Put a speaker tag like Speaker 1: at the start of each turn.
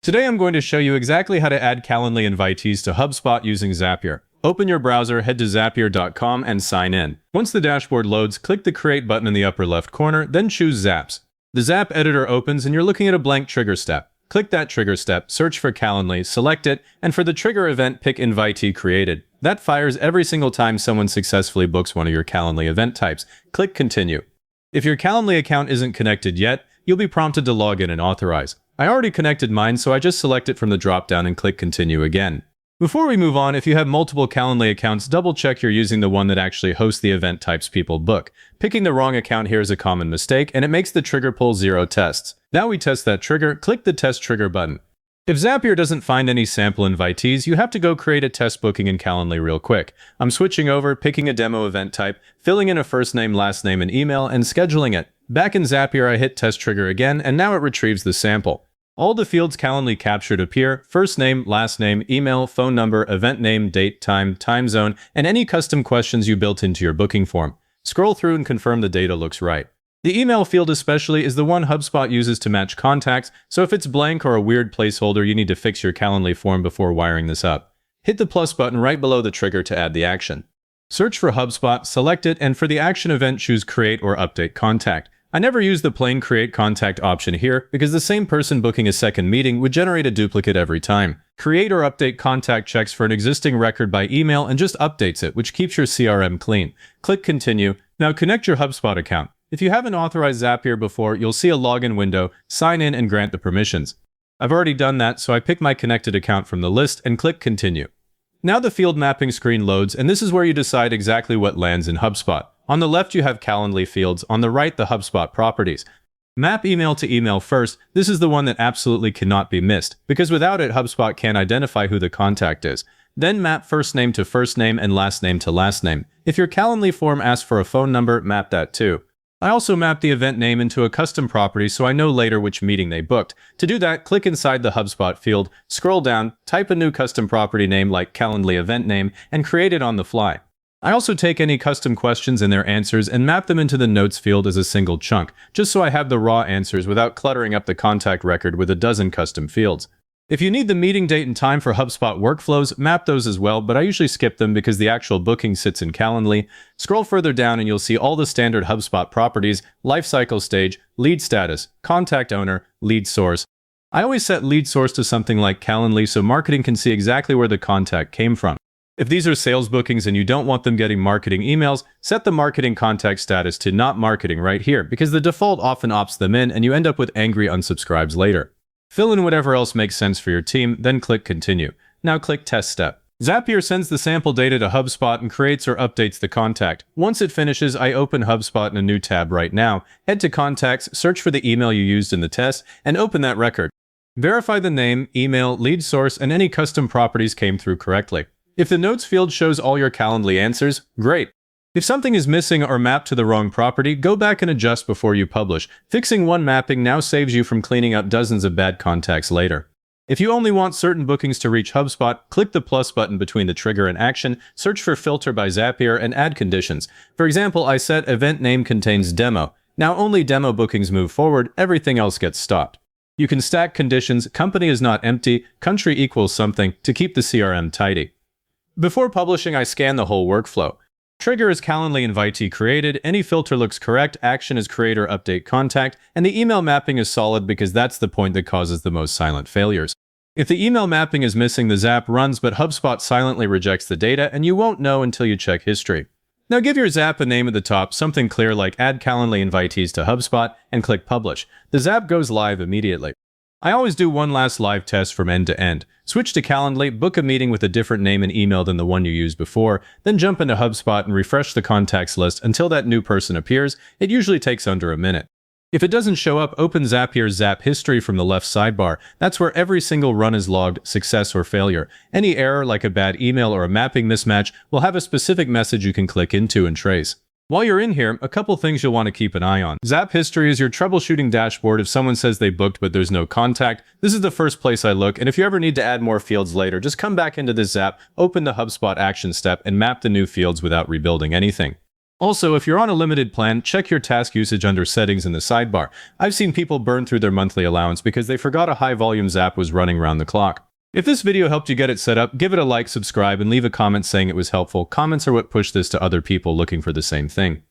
Speaker 1: Today I'm going to show you exactly how to add Calendly invitees to HubSpot using Zapier. Open your browser, head to zapier.com and sign in. Once the dashboard loads, click the Create button in the upper left corner, then choose Zaps. The Zap editor opens and you're looking at a blank trigger step. Click that trigger step, search for Calendly, select it, and for the trigger event, pick Invitee Created. That fires every single time someone successfully books one of your Calendly event types. Click Continue. If your Calendly account isn't connected yet, you'll be prompted to log in and authorize. I already connected mine, so I just select it from the drop-down and click Continue again. Before we move on, if you have multiple Calendly accounts, double-check you're using the one that actually hosts the event types people book. Picking the wrong account here is a common mistake, and it makes the trigger pull 0 tests. Now we test that trigger, click the Test Trigger button. If Zapier doesn't find any sample invitees, you have to go create a test booking in Calendly real quick. I'm switching over, picking a demo event type, filling in a first name, last name, and email, and scheduling it. Back in Zapier, I hit Test Trigger again, and now it retrieves the sample. All the fields Calendly captured appear: first name, last name, email, phone number, event name, date, time zone, and any custom questions you built into your booking form. Scroll through and confirm the data looks right. The email field especially is the one HubSpot uses to match contacts, so if it's blank or a weird placeholder, you need to fix your Calendly form before wiring this up. Hit the plus button right below the trigger to add the action. Search for HubSpot, select it, and for the action event, choose Create or Update Contact. I never use the plain Create Contact option here because the same person booking a second meeting would generate a duplicate every time. Create or Update Contact checks for an existing record by email and just updates it, which keeps your CRM clean. Click Continue. Now connect your HubSpot account. If you haven't authorized Zapier before, you'll see a login window, sign in and grant the permissions. I've already done that, so I pick my connected account from the list and click Continue. Now the field mapping screen loads, and this is where you decide exactly what lands in HubSpot. On the left, you have Calendly fields. On the right, the HubSpot properties. Map email to email first. This is the one that absolutely cannot be missed, because without it, HubSpot can't identify who the contact is. Then map first name to first name and last name to last name. If your Calendly form asks for a phone number, map that too. I also map the event name into a custom property so I know later which meeting they booked. To do that, click inside the HubSpot field, scroll down, type a new custom property name like Calendly event name, and create it on the fly. I also take any custom questions and their answers and map them into the notes field as a single chunk, just so I have the raw answers without cluttering up the contact record with a dozen custom fields. If you need the meeting date and time for HubSpot workflows, map those as well, but I usually skip them because the actual booking sits in Calendly. Scroll further down and you'll see all the standard HubSpot properties: lifecycle stage, lead status, contact owner, lead source. I always set lead source to something like Calendly so marketing can see exactly where the contact came from. If these are sales bookings and you don't want them getting marketing emails, set the marketing contact status to not marketing right here, because the default often opts them in and you end up with angry unsubscribes later. Fill in whatever else makes sense for your team, then click Continue. Now click Test Step. Zapier sends the sample data to HubSpot and creates or updates the contact. Once it finishes, I open HubSpot in a new tab right now, head to Contacts, search for the email you used in the test, and open that record. Verify the name, email, lead source, and any custom properties came through correctly. If the Notes field shows all your Calendly answers, great. If something is missing or mapped to the wrong property, go back and adjust before you publish. Fixing one mapping now saves you from cleaning up dozens of bad contacts later. If you only want certain bookings to reach HubSpot, click the plus button between the trigger and action, search for Filter by Zapier, and add conditions. For example, I set event name contains demo. Now only demo bookings move forward, everything else gets stopped. You can stack conditions: company is not empty, country equals something, to keep the CRM tidy. Before publishing, I scan the whole workflow. Trigger is Calendly invitee created, any filter looks correct, action is create or update contact, and the email mapping is solid because that's the point that causes the most silent failures. If the email mapping is missing, the Zap runs, but HubSpot silently rejects the data, and you won't know until you check history. Now give your Zap a name at the top, something clear like Add Calendly invitees to HubSpot, and click Publish. The Zap goes live immediately. I always do one last live test from end to end. Switch to Calendly, book a meeting with a different name and email than the one you used before, then jump into HubSpot and refresh the contacts list until that new person appears. It usually takes under a minute. If it doesn't show up, open Zapier's Zap History from the left sidebar. That's where every single run is logged, success or failure. Any error, like a bad email or a mapping mismatch, will have a specific message you can click into and trace. While you're in here, a couple things you'll want to keep an eye on. Zap History is your troubleshooting dashboard if someone says they booked but there's no contact. This is the first place I look, and if you ever need to add more fields later, just come back into this Zap, open the HubSpot action step, and map the new fields without rebuilding anything. Also, if you're on a limited plan, check your task usage under Settings in the sidebar. I've seen people burn through their monthly allowance because they forgot a high-volume Zap was running round the clock. If this video helped you get it set up, give it a like, subscribe, and leave a comment saying it was helpful. Comments are what push this to other people looking for the same thing.